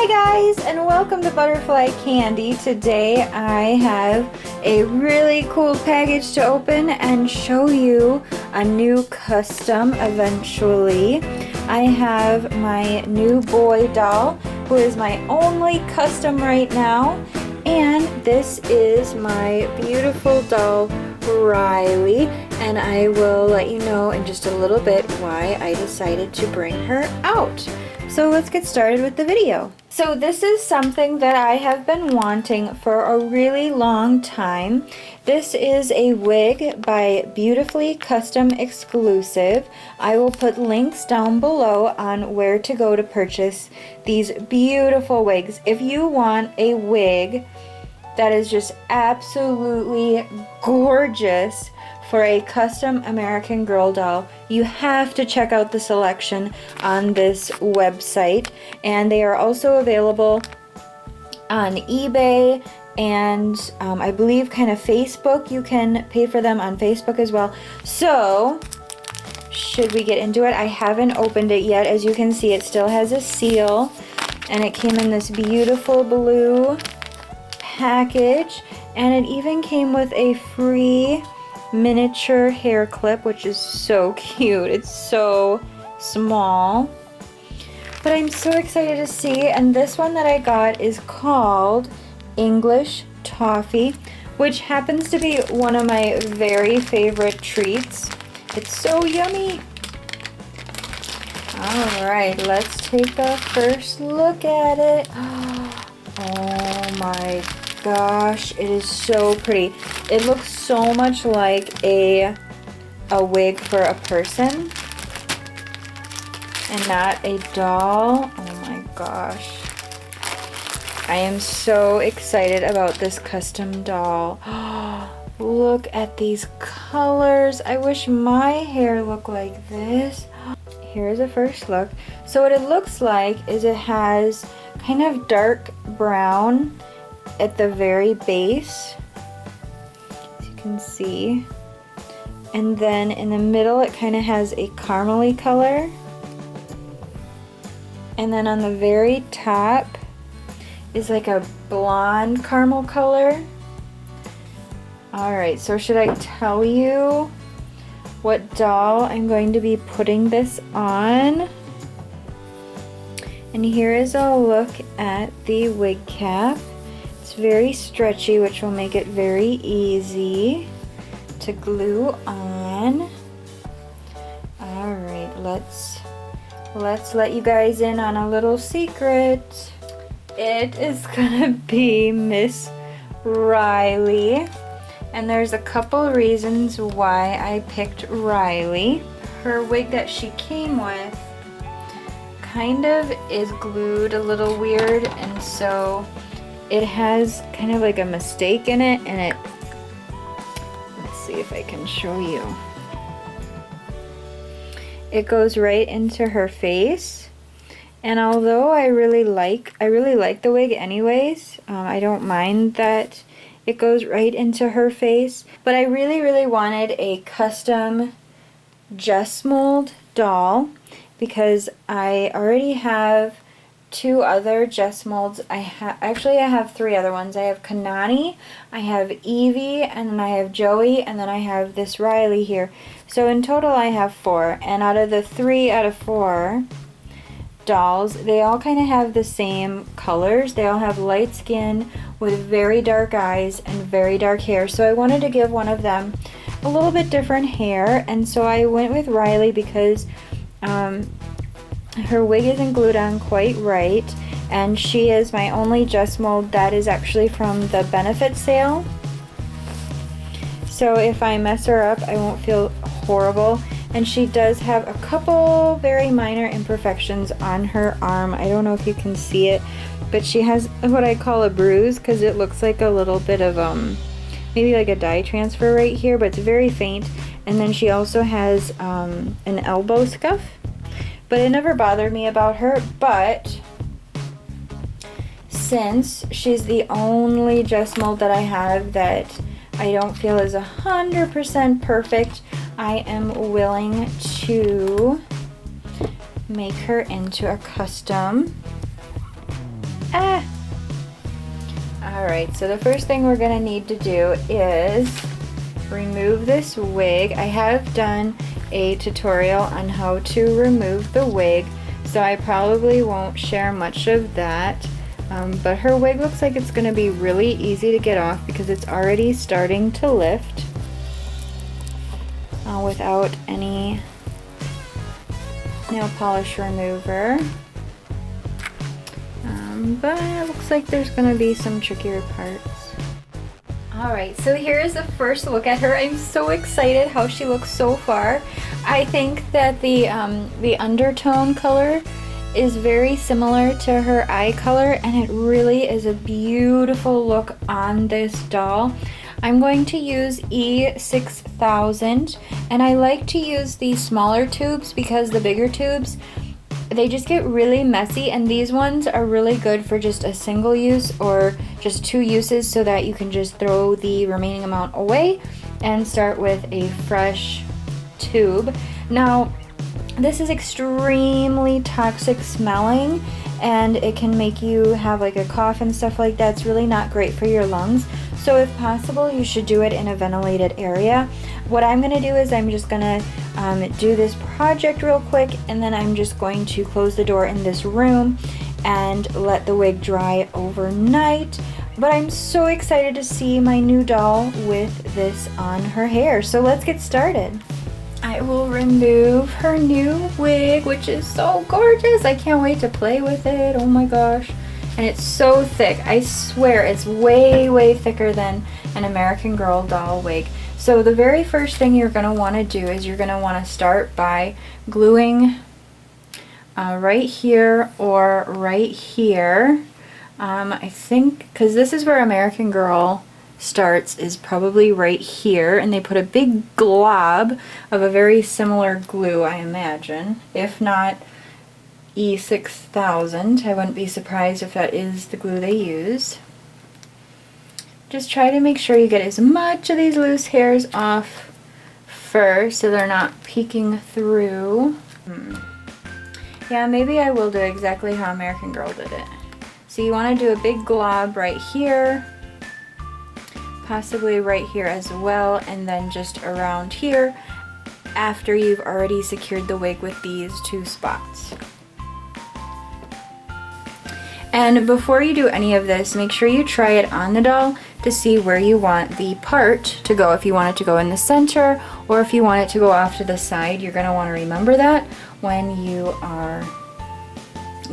Hi guys, and welcome to Buterflycandy. Today I have a really cool package to open and show you a new custom eventually. I have my new boy doll, who is my only custom right now, and this is my beautiful doll Riley, and I will let you know in just a little bit why I decided to bring her out. So let's get started with the video. So this is something that I have been wanting for a really long time. This is a wig by Beautifully Custom Exclusive. I will put links down below on where to go to purchase these beautiful wigs. If you want a wig that is just absolutely gorgeous for a custom American Girl doll, you have to check out the selection on this website. And they are also available on eBay and I believe kind of Facebook. You can pay for them on Facebook as well. So should we get into it? I haven't opened it yet. As you can see, it still has a seal, and it came in this beautiful blue package, and it even came with a free miniature hair clip, which is so cute. It's so small, but I'm so excited to see. And this one that I got is called English Toffee, which happens to be one of my very favorite treats. It's so yummy. Alright, let's take a first look at it. Oh my gosh, it is so pretty. It looks so much like a wig for a person and not a doll. Oh my gosh. I am so excited about this custom doll. Look at these colors. I wish my hair looked like this. Here's a first look. So what it looks like is it has kind of dark brown at the very base, as you can see, and then in the middle it kind of has a caramely color, and then on the very top is like a blonde caramel color. Alright, so should I tell you what doll I'm going to be putting this on? And here is a look at the wig cap. It's very stretchy, which will make it very easy to glue on. Alright, let's let you guys in on a little secret. It is gonna be Miss Riley, and there's a couple reasons why I picked Riley. Her wig that she came with kind of is glued a little weird, and so it has kind of like a mistake in it, and it, let's see if I can show you. It goes right into her face, and although I really like the wig anyways, I don't mind that it goes right into her face, but I really wanted a custom Just Mold doll because I already have two other Just Molds. I have three other ones. I have Kanani, I have Evie, and then I have Joey, and then I have this Riley here. So in total I have four, and out of the 3 out of 4 dolls, they all kind of have the same colors. They all have light skin with very dark eyes and very dark hair. So I wanted to give one of them a little bit different hair, and so I went with Riley because her wig isn't glued on quite right, and she is my only Just Mold that is actually from the benefit sale. So if I mess her up, I won't feel horrible. And she does have a couple very minor imperfections on her arm. I don't know if you can see it, but she has what I call a bruise because it looks like a little bit of maybe like a dye transfer right here, but it's very faint. And then she also has an elbow scuff, but it never bothered me about her. But since she's the only Just Mold that I have that I don't feel is 100% perfect, I am willing to make her into a custom Alright, so the first thing we're going to need to do is remove this wig. I have done a tutorial on how to remove the wig, so I probably won't share much of that. But her wig looks like it's going to be really easy to get off because it's already starting to lift without any nail polish remover. But it looks like there's going to be some trickier parts. Alright, so here is the first look at her. I'm so excited how she looks so far. I think that the undertone color is very similar to her eye color, and it really is a beautiful look on this doll. I'm going to use E6000, and I like to use these smaller tubes because the bigger tubes, they just get really messy, and these ones are really good for just a single use or just 2 uses so that you can just throw the remaining amount away and start with a fresh tube. Now, this is extremely toxic smelling, and it can make you have like a cough and stuff like that. It's really not great for your lungs. So if possible, you should do it in a ventilated area. What I'm going to do is I'm just going to do this project real quick, and then I'm just going to close the door in this room and let the wig dry overnight. But I'm so excited to see my new doll with this on her hair. So let's get started. I will remove her new wig, which is so gorgeous. I can't wait to play with it. Oh my gosh. And it's so thick. I swear it's way, way thicker than an American Girl doll wig. So the very first thing you're going to want to do is you're going to want to start by gluing right here or right here. I think, because this is where American Girl starts, is probably right here, and they put a big glob of a very similar glue, I imagine. If not E6000, I wouldn't be surprised if that is the glue they use. Just try to make sure you get as much of these loose hairs off first so they're not peeking through. Yeah, maybe I will do exactly how American Girl did it. So you want to do a big glob right here, possibly right here as well, and then just around here after you've already secured the wig with these 2 spots. And before you do any of this, make sure you try it on the doll to see where you want the part to go. If you want it to go in the center or if you want it to go off to the side, you're going to want to remember that when you are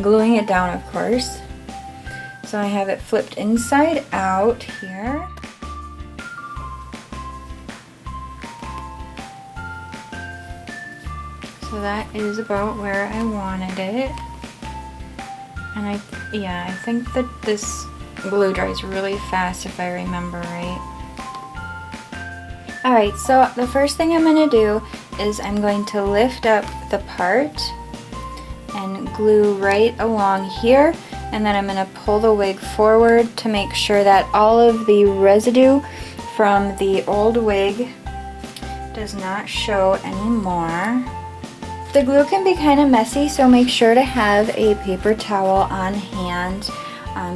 gluing it down, of course. So I have it flipped inside out here. So that is about where I wanted it. And I think that this glue dries really fast if I remember right. Alright, so the first thing I'm going to do is I'm going to lift up the part and glue right along here, and then I'm going to pull the wig forward to make sure that all of the residue from the old wig does not show anymore. The glue can be kind of messy, so make sure to have a paper towel on hand.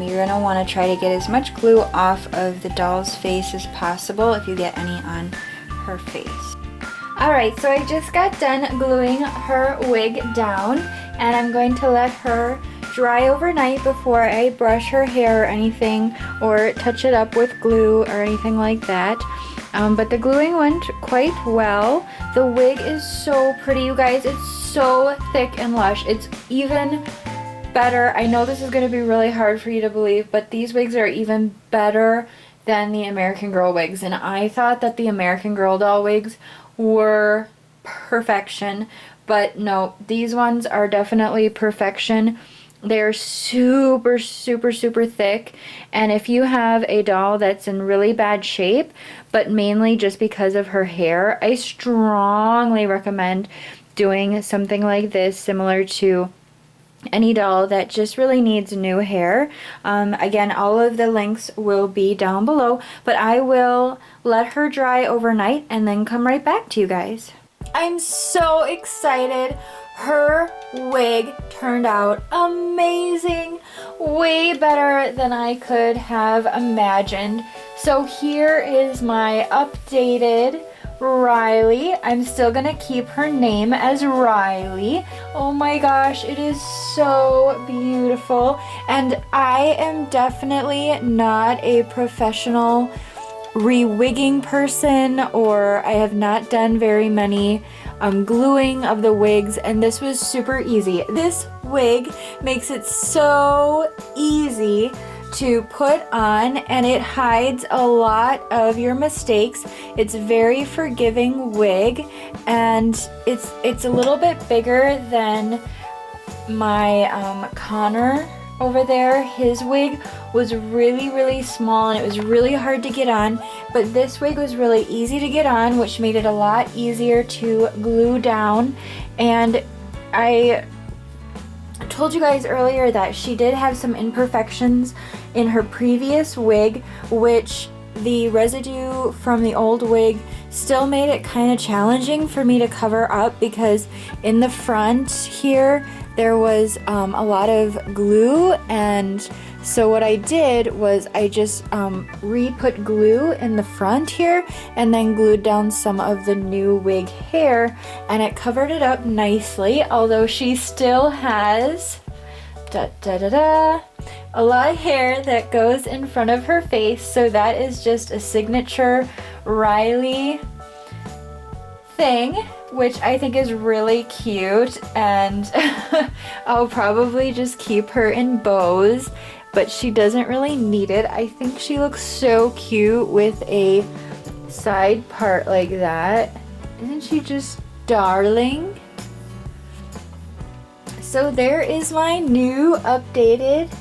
You're going to want to try to get as much glue off of the doll's face as possible if you get any on her face. Alright, so I just got done gluing her wig down, and I'm going to let her dry overnight before I brush her hair or anything or touch it up with glue or anything like that. But the gluing went quite well. The wig is so pretty, you guys. It's so thick and lush. It's even better. I know this is going to be really hard for you to believe, but these wigs are even better than the American Girl wigs. And I thought that the American Girl doll wigs were perfection, but no, these ones are definitely perfection. They're super, super, super thick, and if you have a doll that's in really bad shape, but mainly just because of her hair, I strongly recommend doing something like this, similar to any doll that just really needs new hair. Again, all of the links will be down below, but I will let her dry overnight and then come right back to you guys. I'm so excited Her wig turned out amazing, way better than I could have imagined. So here is my updated Riley. I'm still gonna keep her name as Riley. Oh my gosh, it is so beautiful. And I am definitely not a professional rewigging person, or I have not done very many gluing of the wigs, and this was super easy. This wig makes it so easy to put on, and it hides a lot of your mistakes. It's very forgiving wig, and it's a little bit bigger than my Connor over there. His wig was really small and it was really hard to get on, but this wig was really easy to get on, which made it a lot easier to glue down. And I told you guys earlier that she did have some imperfections in her previous wig, which the residue from the old wig still made it kind of challenging for me to cover up, because in the front here there was a lot of glue, and so what I did was I just re-put glue in the front here and then glued down some of the new wig hair, and it covered it up nicely, although she still has a lot of hair that goes in front of her face. So that is just a signature Riley thing, which I think is really cute, and I'll probably just keep her in bows, but she doesn't really need it. I think she looks so cute with a side part like that. Isn't she just darling? So there is my new updated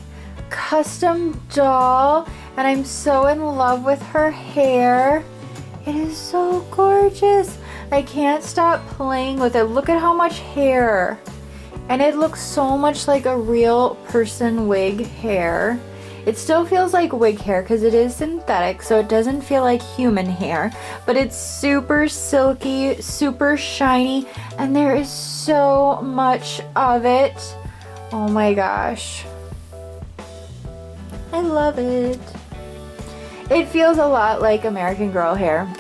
custom doll, and I'm so in love with her hair. It is so gorgeous. I can't stop playing with it. Look at how much hair. And it looks so much like a real person wig hair. It still feels like wig hair because it is synthetic, so it doesn't feel like human hair, but it's super silky, super shiny, and there is so much of it. Oh my gosh. I love it. It feels a lot like American Girl hair.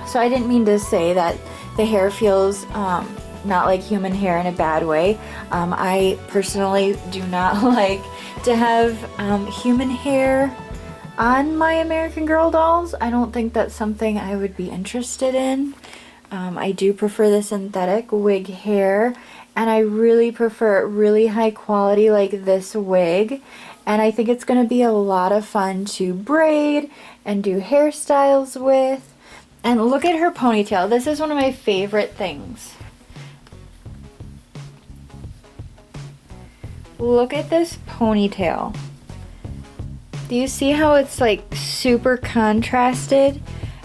So I didn't mean to say that the hair feels not like human hair in a bad way. I personally do not like to have human hair on my American Girl dolls. I don't think that's something I would be interested in. I do prefer the synthetic wig hair, and I really prefer really high quality like this wig. And I think it's going to be a lot of fun to braid and do hairstyles with. And look at her ponytail. This is one of my favorite things. Look at this ponytail. Do you see how it's like super contrasted?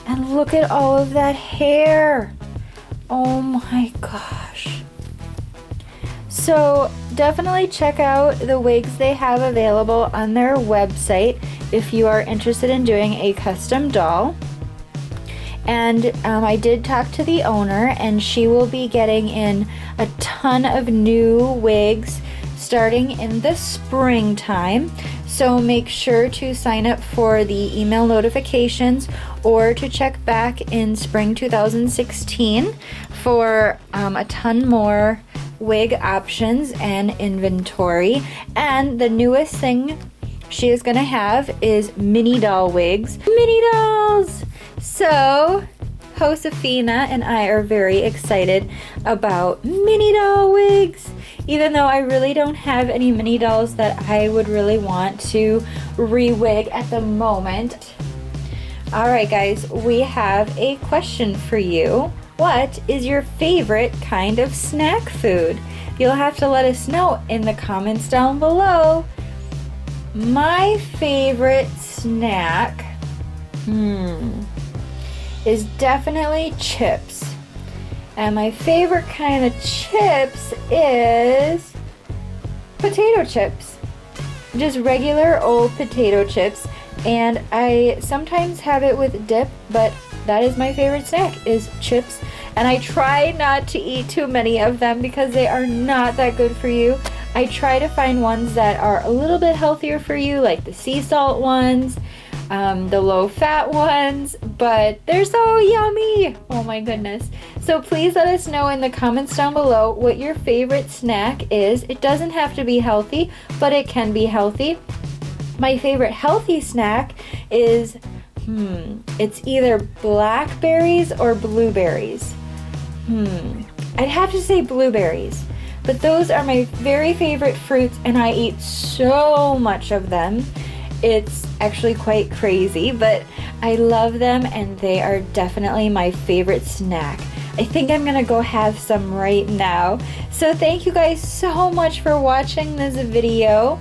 And look at all of that hair. Oh my gosh. So definitely check out the wigs they have available on their website if you are interested in doing a custom doll. And I did talk to the owner, and she will be getting in a ton of new wigs starting in the springtime. So make sure to sign up for the email notifications or to check back in spring 2016 for a ton more wig options and inventory. And the newest thing she is going to have is mini doll wigs. Mini dolls! So Josefina and I are very excited about mini doll wigs, even though I really don't have any mini dolls that I would really want to re-wig at the moment. Alright guys, we have a question for you. What is your favorite kind of snack food? You'll have to let us know in the comments down below. My favorite snack is definitely chips. And my favorite kind of chips is potato chips. Just regular old potato chips. And I sometimes have it with dip, but that is my favorite snack, is chips And I try not to eat too many of them because they are not that good for you. I try to find ones that are a little bit healthier for you, like the sea salt ones, the low fat ones, but they're so yummy. Oh my goodness. So please let us know in the comments down below what your favorite snack is. It doesn't have to be healthy, but it can be healthy. My favorite healthy snack is, it's either blackberries or blueberries. I'd have to say blueberries. But those are my very favorite fruits, and I eat so much of them. It's actually quite crazy, but I love them, and they are definitely my favorite snack. I think I'm gonna go have some right now. So thank you guys so much for watching this video,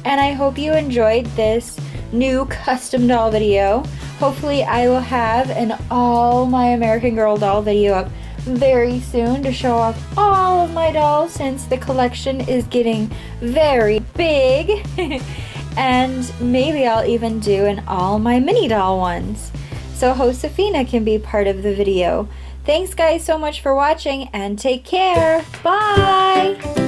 and I hope you enjoyed this new custom doll video. Hopefully I will have an all my American Girl doll video up very soon to show off all of my dolls, since the collection is getting very big. And maybe I'll even do an all my mini doll ones, so Josefina can be part of the video. Thanks guys so much for watching, and take care. Bye!